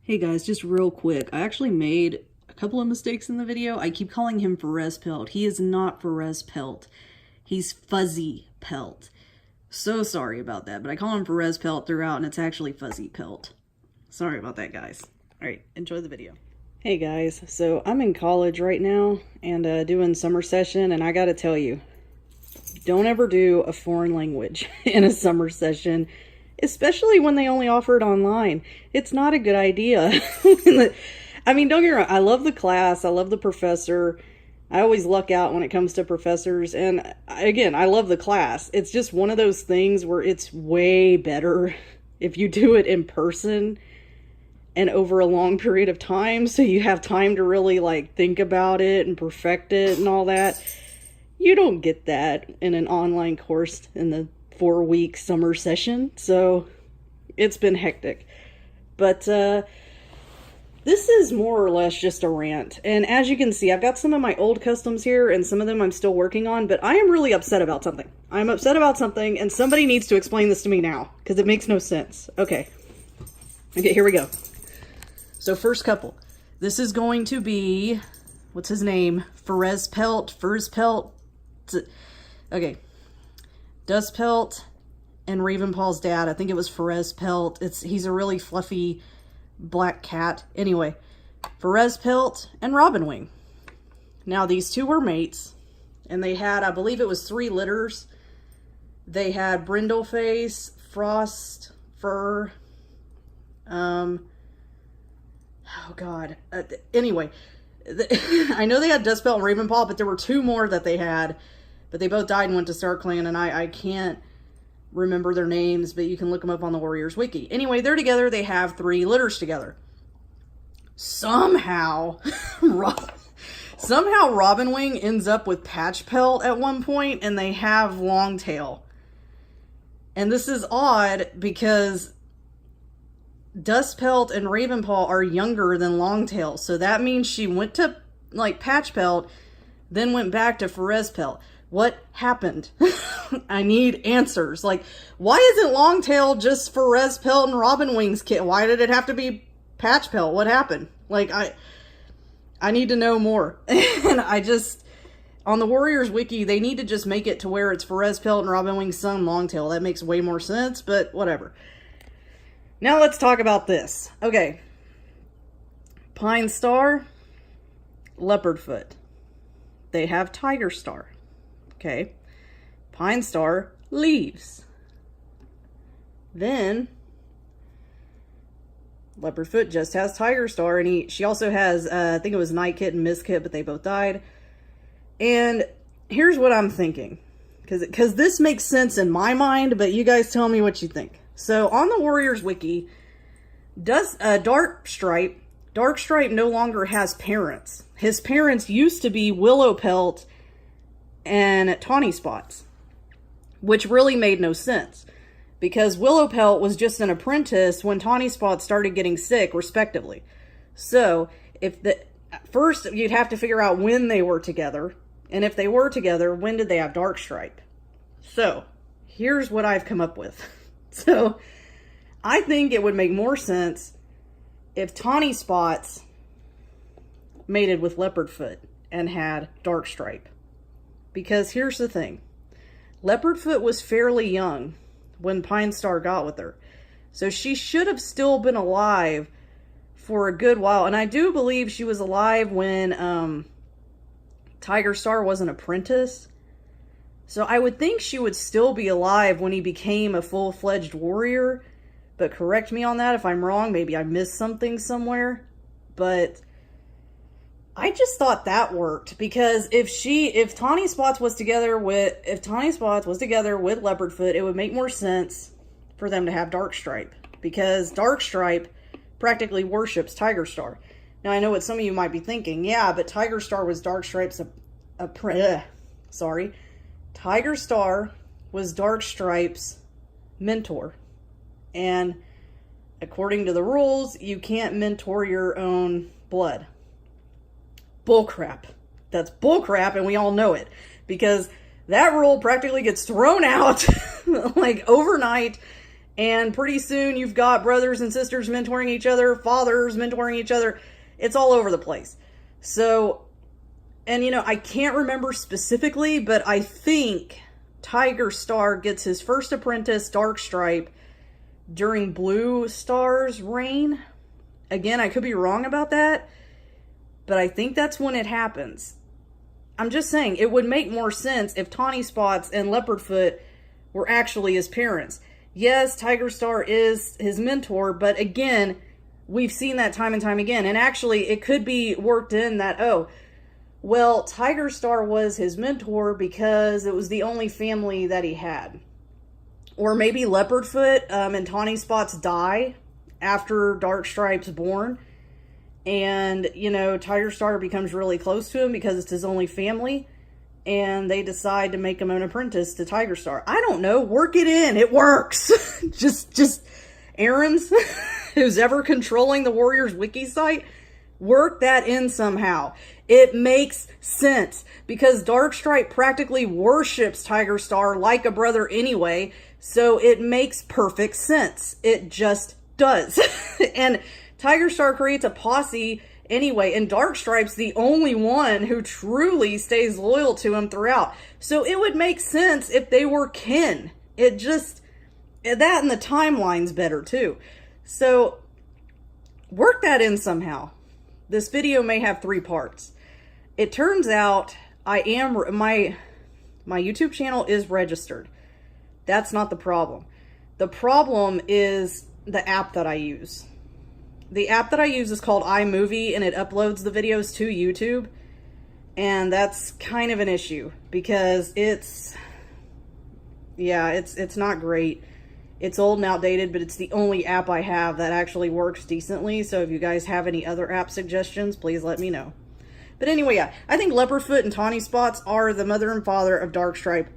Hey guys, just real quick, I actually made a couple of mistakes in the video. I keep calling him Ferncloud. He is not Ferncloud. He's Fuzzypelt. So sorry about that, but I call him Ferncloud throughout and it's actually Fuzzypelt. Sorry about that, guys. Alright, enjoy the video. Hey guys, so I'm in college right now and doing summer session, and I gotta tell you, don't ever do a foreign language in a summer session. Especially when they only offer it online. It's not a good idea. I mean, don't get me wrong. I love the class. I love the professor. I always luck out when it comes to professors. And again, I love the class. It's just one of those things where it's way better if you do it in person and over a long period of time. So you have time to really like think about it and perfect it and all that. You don't get that in an online course in the 4-week summer session, so it's been hectic. But this is more or less just a rant, and as you can see, I've got some of my old customs here and some of them I'm still working on, but I am really upset about something. I'm upset about something, and somebody needs to explain this to me now, because it makes no sense. Okay, here we go. So first couple, this is going to be, what's his name? Furzpelt. Okay. Dustpelt and Ravenpaw's dad. I think it was Ferncloud. He's a really fluffy black cat. Anyway, Ferncloud and Robinwing. Now these two were mates, and they had, I believe it was 3 litters. They had Brindleface, Frostfur, oh god. Anyway, I know they had Dustpelt and Ravenpaw, but there were 2 more that they had. But they both died and went to StarClan, and I can't remember their names, but you can look them up on the Warriors Wiki. Anyway, they're together. They have 3 litters together. Somehow Robinwing ends up with Patchpelt at one point, and they have Longtail. And this is odd because Dustpelt and Ravenpaw are younger than Longtail. So that means she went to, like, Patchpelt, then went back to Ferncloud. What happened? I need answers. Like, why isn't Longtail just Ferncloud and Robinwing's kit? Why did it have to be Patchpelt? What happened? Like, I need to know more. And I just, on the Warriors Wiki, they need to just make it to where it's Ferncloud and Robinwing's son, Longtail. That makes way more sense, but whatever. Now let's talk about this. Okay. Pinestar, Leopardfoot. They have Tigerstar. Okay, Pinestar leaves. Then Leopardfoot just has Tigerstar, and she also has, I think it was Nightkit and Misskit, but they both died. And here's what I'm thinking, because this makes sense in my mind, but you guys tell me what you think. So on the Warriors Wiki, Darkstripe no longer has parents. His parents used to be Willowpelt and Tawnyspots, which really made no sense because Willowpelt was just an apprentice when Tawnyspots started getting sick, respectively. So first you'd have to figure out when they were together, and if they were together, when did they have Darkstripe? So here's what I've come up with. So I think it would make more sense if Tawnyspots mated with Leopardfoot and had Darkstripe. Because here's the thing. Leopardfoot was fairly young when Pinestar got with her. So she should have still been alive for a good while. And I do believe she was alive when Tigerstar was an apprentice. So I would think she would still be alive when he became a full-fledged warrior. But correct me on that if I'm wrong. Maybe I missed something somewhere. But I just thought that worked, because if Tawnyspots was together with Leopardfoot, it would make more sense for them to have Darkstripe, because Darkstripe practically worships Tigerstar. Now I know what some of you might be thinking. Yeah, but Tigerstar was Darkstripe's Tigerstar was Darkstripe's mentor, and according to the rules, you can't mentor your own blood. Bullcrap. That's bullcrap, and we all know it, because that rule practically gets thrown out like overnight, And pretty soon you've got brothers and sisters mentoring each other, fathers mentoring each other. It's all over the place. So, and you know, I can't remember specifically, but I think Tigerstar gets his first apprentice, Darkstripe, during Blue Star's reign. Again, I could be wrong about that, but I think that's when it happens. I'm just saying, it would make more sense if Tawnyspots and Leopardfoot were actually his parents. Yes, Tigerstar is his mentor, but again, we've seen that time and time again. And actually, it could be worked in that, oh, well, Tigerstar was his mentor because it was the only family that he had. Or maybe Leopardfoot and Tawnyspots die after Darkstripe's born. And, you know, Tigerstar becomes really close to him because it's his only family. And they decide to make him an apprentice to Tigerstar. I don't know. Work it in. It works. just Aaron's, who's ever controlling the Warriors wiki site, work that in somehow. It makes sense because Darkstripe practically worships Tigerstar like a brother anyway. So it makes perfect sense. It just does. And Tigerstar creates a posse anyway, and Darkstripe's the only one who truly stays loyal to him throughout. So it would make sense if they were kin. It just, that and the timeline's better too. So work that in somehow. This video may have 3 parts. It turns out my YouTube channel is registered. That's not the problem. The problem is the app that I use. The app that I use is called iMovie, and it uploads the videos to YouTube. And that's kind of an issue because it's not great. It's old and outdated, but it's the only app I have that actually works decently. So if you guys have any other app suggestions, please let me know. But anyway, yeah, I think Leopardfoot and Tawnyspots are the mother and father of Darkstripe,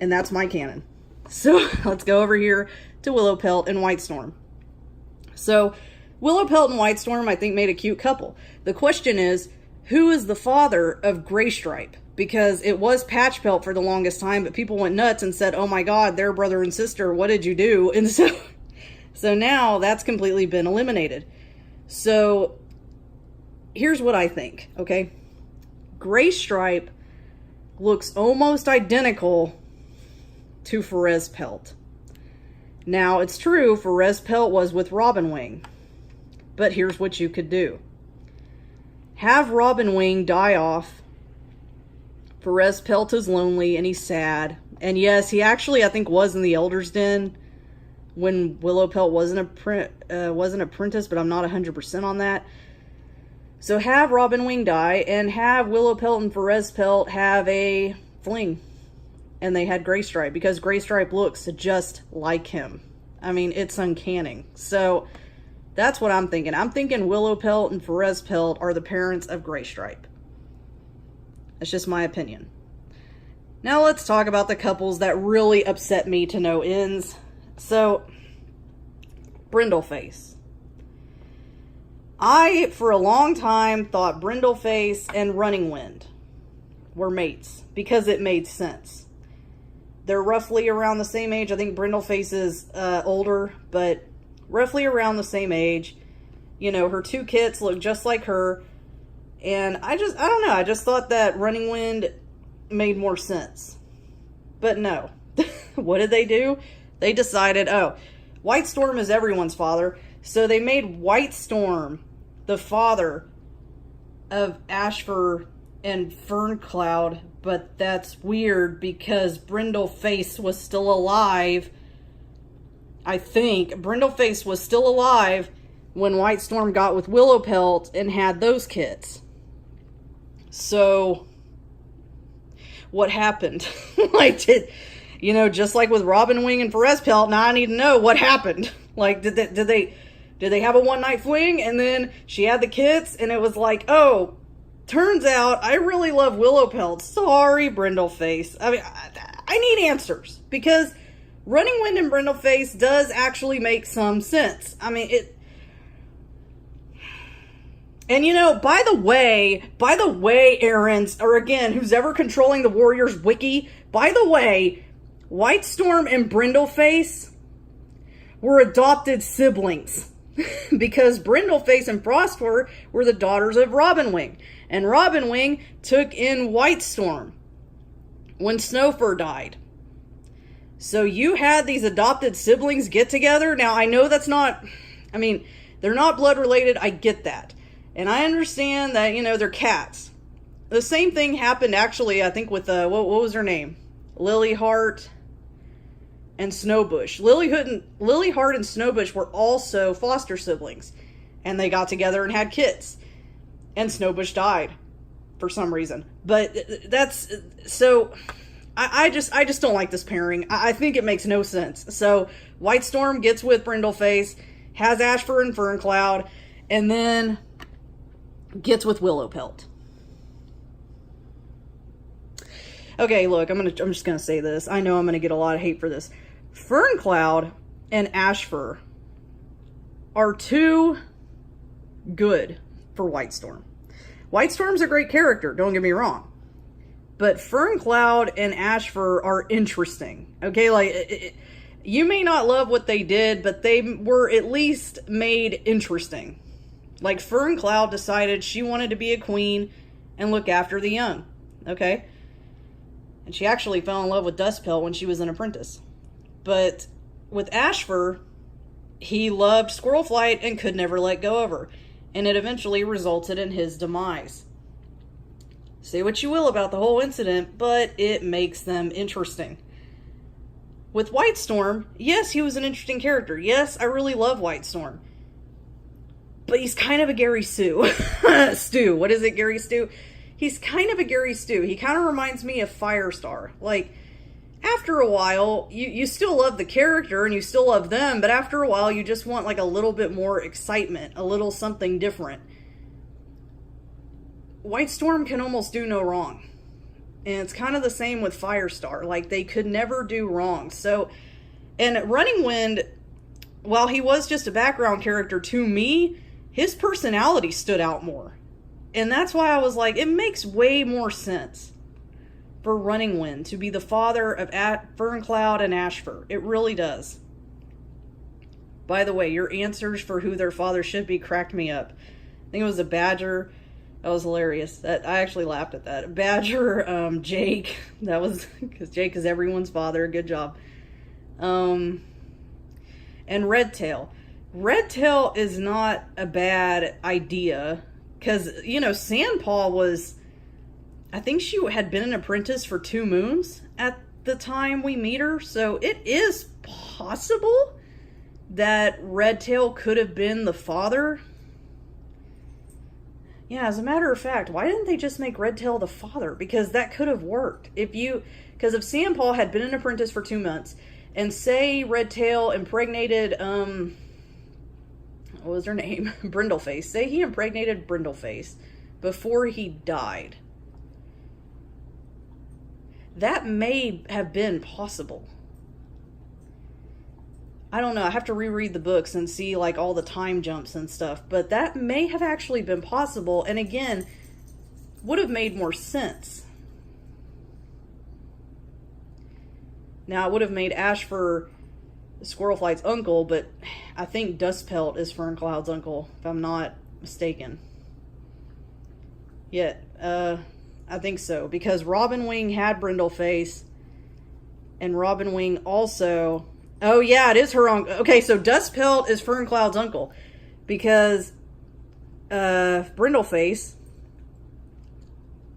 and that's my canon. So let's go over here to Willowpelt and Whitestorm. So Willowpelt and Whitestorm, I think, made a cute couple. The question is, who is the father of Graystripe? Because it was Patchpelt for the longest time, but people went nuts and said, oh my god, they're brother and sister, what did you do? And so now that's completely been eliminated. So here's what I think, okay? Graystripe looks almost identical to Ferncloud. Now, it's true, Ferncloud was with Robinwing. But here's what you could do. Have Robinwing die off. Ferncloud is lonely and he's sad. And yes, he actually, I think, was in the Elder's Den when Willowpelt wasn't an apprentice, but I'm not 100% on that. So have Robinwing die and have Willowpelt and Ferncloud have a fling. And they had Graystripe because Graystripe looks just like him. I mean, it's uncanny. So that's what I'm thinking. I'm thinking Willowpelt and Ferncloud are the parents of Graystripe. That's just my opinion. Now let's talk about the couples that really upset me to no ends. So, Brindleface. I, for a long time, thought Brindleface and Runningwind were mates because it made sense. They're roughly around the same age. I think Brindleface is older, but roughly around the same age. You know, her 2 kits look just like her. And I don't know. I just thought that Runningwind made more sense. But no. What did they do? They decided, oh, Whitestorm is everyone's father. So they made Whitestorm the father of Ashfur and Ferncloud. But that's weird because Brindleface was still alive. I think Brindleface was still alive when Whitestorm got with Willowpelt and had those kits. So, what happened? Like, you know, just like with Robinwing and Ferncloud, now I need to know what happened. Like, did they have a one-night fling and then she had the kits and it was like, oh, turns out I really love Willowpelt. Sorry, Brindleface. I mean, I need answers because Runningwind and Brindleface does actually make some sense. I mean, and you know, by the way, Aaron's, or again, who's ever controlling the Warriors wiki, by the way, Whitestorm and Brindleface, were adopted siblings. Because Brindleface and Frostfur were the daughters of Robinwing. And Robinwing took in Whitestorm when Sootfur died. So you had these adopted siblings get together. Now, I know that's not... I mean, they're not blood related. I get that. And I understand that, you know, they're cats. The same thing happened, actually, I think, with... what was her name? Lilyheart and Snowbush. Lilyheart and Snowbush were also foster siblings. And they got together and had kids. And Snowbush died for some reason. But that's... So, I just don't like this pairing. I think it makes no sense. So, Whitestorm gets with Brindleface, has Ashfur and Ferncloud, and then gets with Willowpelt. Okay, look, I'm just gonna say this. I know I'm gonna get a lot of hate for this. Ferncloud and Ashfur are too good for Whitestorm. Whitestorm's a great character, don't get me wrong. But Ferncloud and Ashfur are interesting. Okay, like, you may not love what they did, but they were at least made interesting. Like, Ferncloud decided she wanted to be a queen and look after the young. Okay? And she actually fell in love with Dustpelt when she was an apprentice. But with Ashfur, he loved squirrel flight and could never let go of her. And it eventually resulted in his demise. Say what you will about the whole incident, but it makes them interesting. With Whitestorm, yes, he was an interesting character. Yes, I really love Whitestorm. But he's kind of a Gary Stu. Stu. What is it, Gary Stu? He's kind of a Gary Stu. He kind of reminds me of Firestar. Like, after a while, you still love the character and you still love them, but after a while, you just want like a little bit more excitement, a little something different. Whitestorm can almost do no wrong. And it's kind of the same with Firestar. Like, they could never do wrong. So, and Runningwind, while he was just a background character to me, his personality stood out more. And that's why I was like, it makes way more sense for Runningwind to be the father of Ferncloud and Ashfur. It really does. By the way, your answers for who their father should be cracked me up. I think it was a Badger. That was hilarious. I actually laughed at that. Badger, Jake. That was, because Jake is everyone's father. Good job. And Redtail. Redtail is not a bad idea. Because, you know, Sandpaw was... I think she had been an apprentice for 2 moons at the time we meet her. So it is possible that Redtail could have been the father. Yeah, as a matter of fact, why didn't they just make Redtail the father? Because that could have worked. Because if Sandpaw had been an apprentice for 2 months, and say Redtail impregnated, what was her name? Brindleface. Say he impregnated Brindleface before he died. That may have been possible. I don't know. I have to reread the books and see like all the time jumps and stuff. But that may have actually been possible. And again, would have made more sense. Now, it would have made Ashfur Squirrelflight's uncle, but I think Dustpelt is Ferncloud's uncle, if I'm not mistaken. Yeah, I think so. Because Robinwing had Brindleface. And Robinwing also... Oh, yeah, it is her uncle. Okay, so Dustpelt is Ferncloud's uncle. Because Brindleface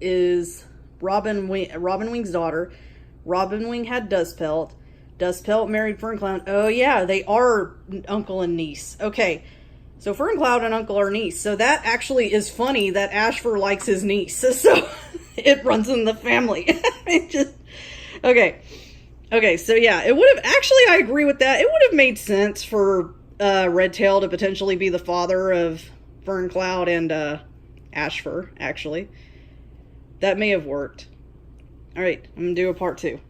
is Robinwing's daughter. Robinwing had Dustpelt. Dustpelt married Ferncloud. Oh, yeah, they are uncle and niece. Okay, so Ferncloud and uncle are niece. So that actually is funny that Ashfur likes his niece. So it runs in the family. It just... Okay. Okay, so yeah, it would have... Actually, I agree with that. It would have made sense for Redtail to potentially be the father of Ferncloud and Ashfur, actually. That may have worked. Alright, I'm going to do a part 2.